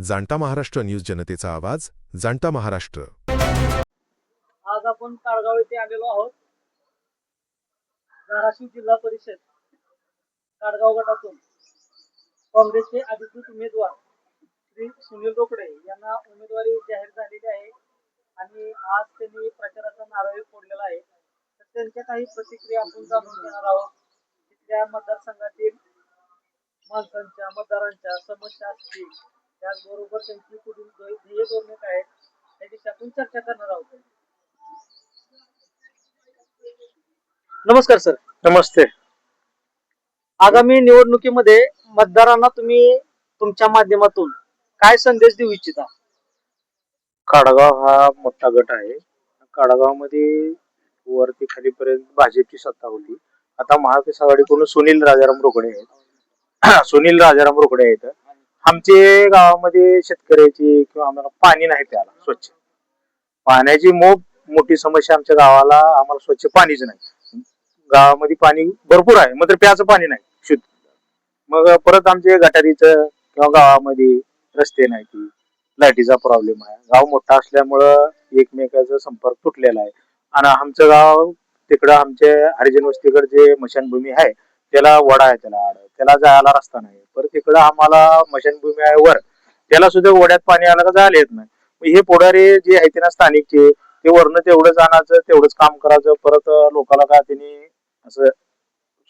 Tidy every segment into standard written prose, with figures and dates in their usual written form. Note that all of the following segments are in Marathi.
जाणता महाराष्ट्र न्यूज, जनतेचा आवाज, जाणता महाराष्ट्र। आज आपण काळगाव येथे आलेलो आहोत। धाराशिव जिल्हा परिषद काळगाव गटातून काँग्रेसचे अधिकृत उमेदवार श्री सुनील रोकडे यांना उमेदवारी जाहीर झालेली आहे आणि आज त्यांनी प्रचाराचा नारळ फोडलेला आहे। तर त्यांच्या काही प्रतिक्रिया आपण जाणून घेणार आहोत। तिथल्या मतदारसंघातील माणसांच्या, मतदारांच्या समस्या असतील, त्याचबरोबर त्यांची पुढील ध्येय धोरणे काय आहेत याची आपण चर्चा करणार आहोत। नमस्कार सर। नमस्ते। आगामी निवडणुकीमध्ये मतदारांना तुम्ही तुमच्या माध्यमातून काय संदेश देऊ इच्छिता? काडगाव हा मोठा गट आहे। काडगावमध्ये वरती खालीपर्यंत भाजपची सत्ता होती। आता महाविकास आघाडीकडून सुनील राजाराम रोकडे आहेत। सुनील राजाराम रोकडे आहेत। आमचे गावामध्ये शेतकऱ्याची किंवा आम्हाला पाणी नाही प्यायला स्वच्छ, पाण्याची मोठी समस्या आमच्या गावाला। आम्हाला स्वच्छ पाणीच नाही। गावामध्ये पाणी भरपूर आहे, मात्र प्यायचं पाणी नाही शुद्ध। मग परत आमचे गटारीचं किंवा गावामध्ये रस्ते नाही, लाईटीचा प्रॉब्लेम आहे। गाव मोठा असल्यामुळं एकमेकाचा संपर्क तुटलेला आहे आणि आमचं गाव तिकडं आमचे हरिजन वस्तीकडे जे मशानभूमी आहे त्याला वडा आहे, त्याला जायला रस्ता नाही। परत तिकडं आम्हाला मशानभूमी आहे वर, त्याला सुद्धा वड्यात पाणी आलं का जायला येत नाही। हे पुढारी जे आहेत ना स्थानिकचे, ते वरनं तेवढंच आणायचं, तेवढंच काम करायचं। परत लोकांना काय त्यांनी असं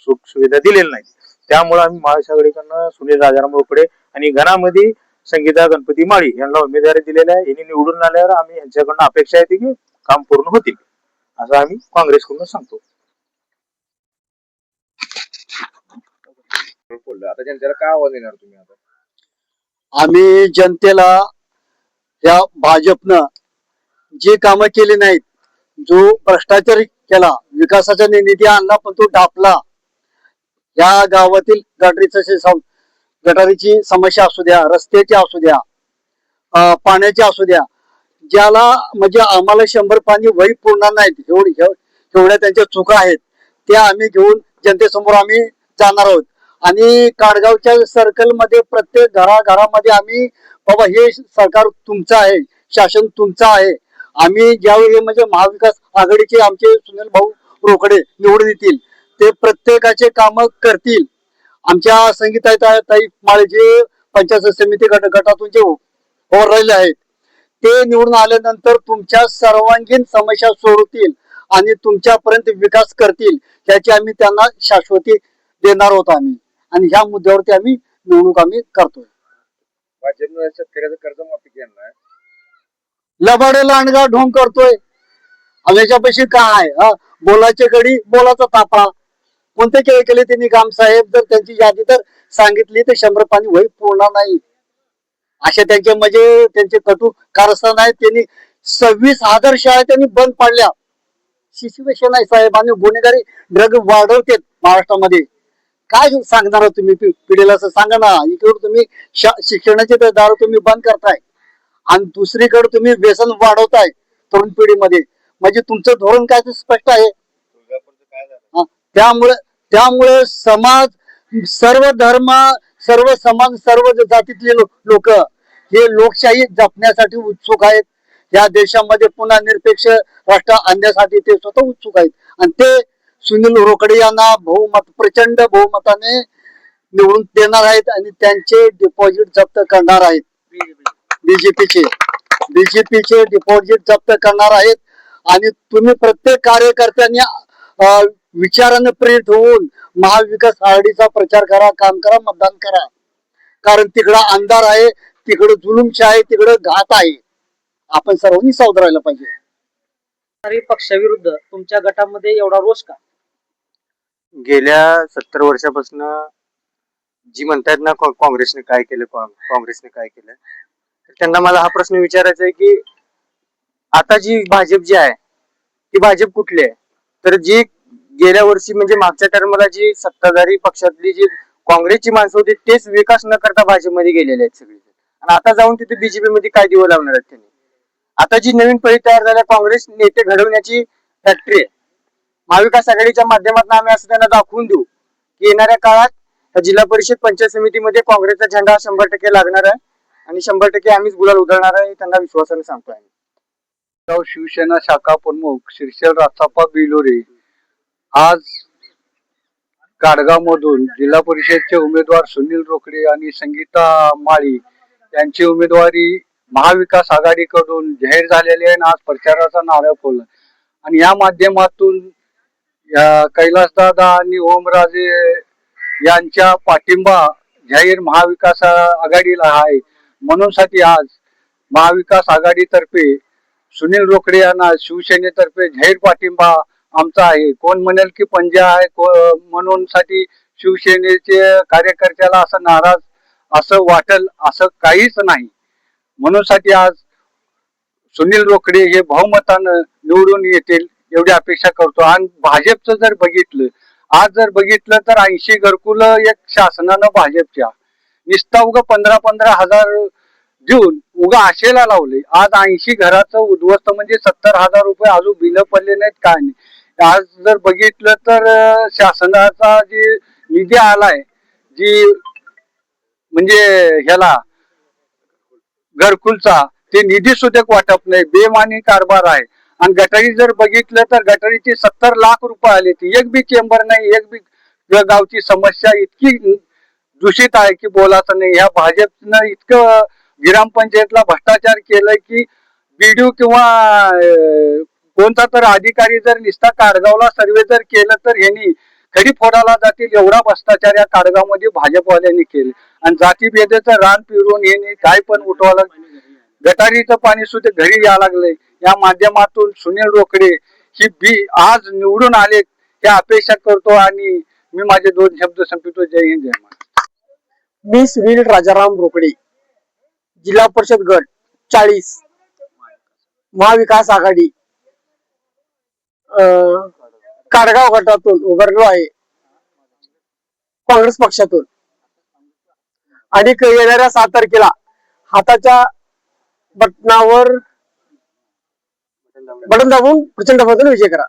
सुख सुविधा दिलेली नाही। त्यामुळे आम्ही महाविकास आघाडीकडनं सुनील राजाराम रोकडे आणि घनामध्ये संगीता गणपती माळी यांना उमेदवारी दिलेली आहे। यांनी निवडून आल्यावर आम्ही यांच्याकडनं अपेक्षा आहे की काम पूर्ण होतील असं आम्ही काँग्रेसकडून सांगतो। आता जनतेला काय आवाज देणार तुम्ही? आता आम्ही जनतेला या भाजपनं जी कामं केली नाहीत, जो भ्रष्टाचार केला, विकासाचा निधी आणला पण तो डापला, या गावातील गटारीची समस्या असू द्या, रस्त्याची असू द्या, पाण्याची असू द्या, ज्याला म्हणजे आम्हाला 100 पाणी वही पुरणार नाहीत एवढ्या त्यांच्या चुका आहेत, त्या आम्ही घेऊन जनतेसमोर आम्ही जाणार आहोत। आणि काडगावच्या सर्कल मध्ये प्रत्येक घराघरामध्ये आम्ही बाबा हे सरकार तुमचं आहे, शासन तुमचं आहे। आम्ही ज्यावेळी म्हणजे महाविकास आघाडीचे आमचे सुनील भाऊ रोकडे निवडून येतील, ते प्रत्येकाचे काम करतील। आमच्या संगीताताई माळी जे पंचायत समिती गटातून जे ओर राहिले आहेत, ते निवडून आल्यानंतर तुमच्या सर्वांगीण समस्या सोडवतील आणि तुमच्यापर्यंत विकास करतील, याची आम्ही त्यांना शाश्वती देणार आहोत आम्ही। आणि ह्या मुद्द्यावरती आम्ही निवडणूक आम्ही करतोय। भाजपनं शेतकऱ्याचं कर्जमाफी केलं आहे, लबाडे लांडगा ढोंग करतोय। याच्यापाशी काय बोलाचे गडी, बोलाचा तापा, कोणते केले त्यांनी काम साहेब? जर त्यांची यादी तर सांगितली तर 100 पाणी वही पूर्ण नाही, असे त्यांचे म्हणजे त्यांचे कटू कारस्थान आहेत। त्यांनी 26,000 शाळा त्यांनी बंद पाडल्या। शिशुवेशन आहे साहेब, आणि गुन्हेगारी ड्रग वाढवते महाराष्ट्रामध्ये। काय सांगणार तुम्ही पिढीला? असं सांगा ना। इकडे तुम्ही शिक्षणाचे दार तुम्ही बंद करताय आणि दुसरीकडे तुम्ही व्यसन वाढवताय तरुण पिढीमध्ये, म्हणजे तुमचं धोरण काय ते स्पष्ट आहे। त्यामुळे समाज, सर्व धर्म, सर्व समाज, सर्व जातीतले लोक हे लोकशाही जपण्यासाठी उत्सुक आहेत। या देशामध्ये पुन्हा निरपेक्ष राष्ट्र आणण्यासाठी ते स्वतः उत्सुक आहेत आणि ते सुनील रोकडे यांना प्रचंड बहुमताने निवडून देणार आहेत आणि त्यांचे डिपॉझिट जप्त करणार आहेत। बीजेपीचे डिपॉझिट जप्त करणार आहेत। आणि तुम्ही प्रत्येक कार्यकर्त्यांनी विचाराने प्रेरित होऊन महाविकास आघाडीचा प्रचार करा, काम करा, मतदान करा। कारण तिकडं अंधार आहे, तिकडं जुलुमशाही आहे, तिकडं घात आहे। आपण सर्वांनी सावध राहायला पाहिजे। पक्षाविरुद्ध तुमच्या गटामध्ये एवढा रोष का? गेल्या 70 वर्षापासून जी म्हणतात ना काँग्रेसने काय केलं, काँग्रेसने काय केलं, तर त्यांना मला हा प्रश्न विचारायचा आहे की आता जी भाजप जी आहे ती भाजप कुठली आहे? तर जी गेल्या वर्षी म्हणजे मागच्या टर्मला जी सत्ताधारी पक्षातली जी काँग्रेसची माणसं होती तेच विकास न करता भाजपमध्ये गेलेले आहेत सगळे, आणि आता जाऊन तिथे बीजेपी मध्ये काय दिवं लावणार आहेत त्यांनी? आता जी नवीन पिढी तयार झाल्या, काँग्रेस नेते घडवण्याची फॅक्टरी आहे। महाविकास आघाडीच्या माध्यमातून आम्ही असं त्यांना दाखवून देऊ की येणाऱ्या काळात जिल्हा परिषद पंचायत समितीमध्ये काँग्रेसचा झेंडा 100% लागणार आहे आणि 100% आम्हीच गुलाल उधळणार आहे, त्यांना विश्वासाने सांगतो आहे. शिवसेना शाखा प्रमुख श्रीशैल राचाप्पा बिलोरे आज काडगाव मधून जिल्हा परिषदचे उमेदवार सुनील रोकडे आणि संगीता माळी यांची उमेदवारी महाविकास आघाडीकडून जाहीर झालेली आहे आणि आज प्रचाराचा नारळ फोडला आणि या माध्यमातून कैलासदादा आणि ओमराजे यांच्या पाठिंबा जाहीर महाविकास आघाडीला आहे. म्हणून साठी आज महाविकास आघाडीतर्फे सुनील रोकडे यांना शिवसेनेतर्फे जाहीर पाठिंबा आमचा आहे. कोण म्हणेल की पंजा आहे म्हणून साठी शिवसेनेचे कार्यकर्त्याला असं नाराज असं वाटेल असं काहीच नाही. म्हणून साठी आज सुनील रोकडे हे बहुमतानं निवडून येतील एवढी अपेक्षा करतो. आणि भाजपचं जर बघितलं, आज जर बघितलं तर 80 घरकुल एक शासनानं भाजपच्या निस्ता उगा 15-15 हजार देऊन उगा आशेला लावले. आज 80 घराचं उद्ध्वस्त म्हणजे 70,000 रुपये अजून बिल पडले नाहीत, काय नाही. आज जर बघितलं तर शासनाचा जे निधी आलाय जी म्हणजे ह्याला घरकुलचा ते निधी सुद्धा वाटप नाही, बेमानी कारभार आहे. आणि गटारी जर बघितलं तर गटारीचे 70 लाख रुपये आले. एक बी चेंबर नाही, एक बी गावची समस्या इतकी दूषित आहे की बोलायचं नाही. ह्या भाजपनं इतकं ग्रामपंचायतला भ्रष्टाचार केलंय की बीडीओ किंवा कोणता तर अधिकारी जर निस्ता काडगावला सर्वे जर केलं तर यांनी खडी फोडायला जातील एवढा भ्रष्टाचार या काडगावमध्ये भाजपवाल्यांनी केले. आणि जातीभेदाचं रान पिरून यांनी काय पण उठवायला, गटारीचं पाणी सुद्धा घरी यायला लागलंय. या माध्यमातून सुनील रोकडे ही बी आज निवडून आले या अपेक्षा करतो आणि मी माझे 2 शब्द संपवितो. जय हिंद, जय महाराष्ट्र. मी सुनील राजाराम रोकडे, जिल्हा परिषद गट 40, महाविकास आघाडी काडगाव गटातून उभारलो आहे काँग्रेस पक्षातून. आणि येणाऱ्या 7 तारखेला हाताच्या बटनावर बटन दाबून प्रचंड मताने विजय करा.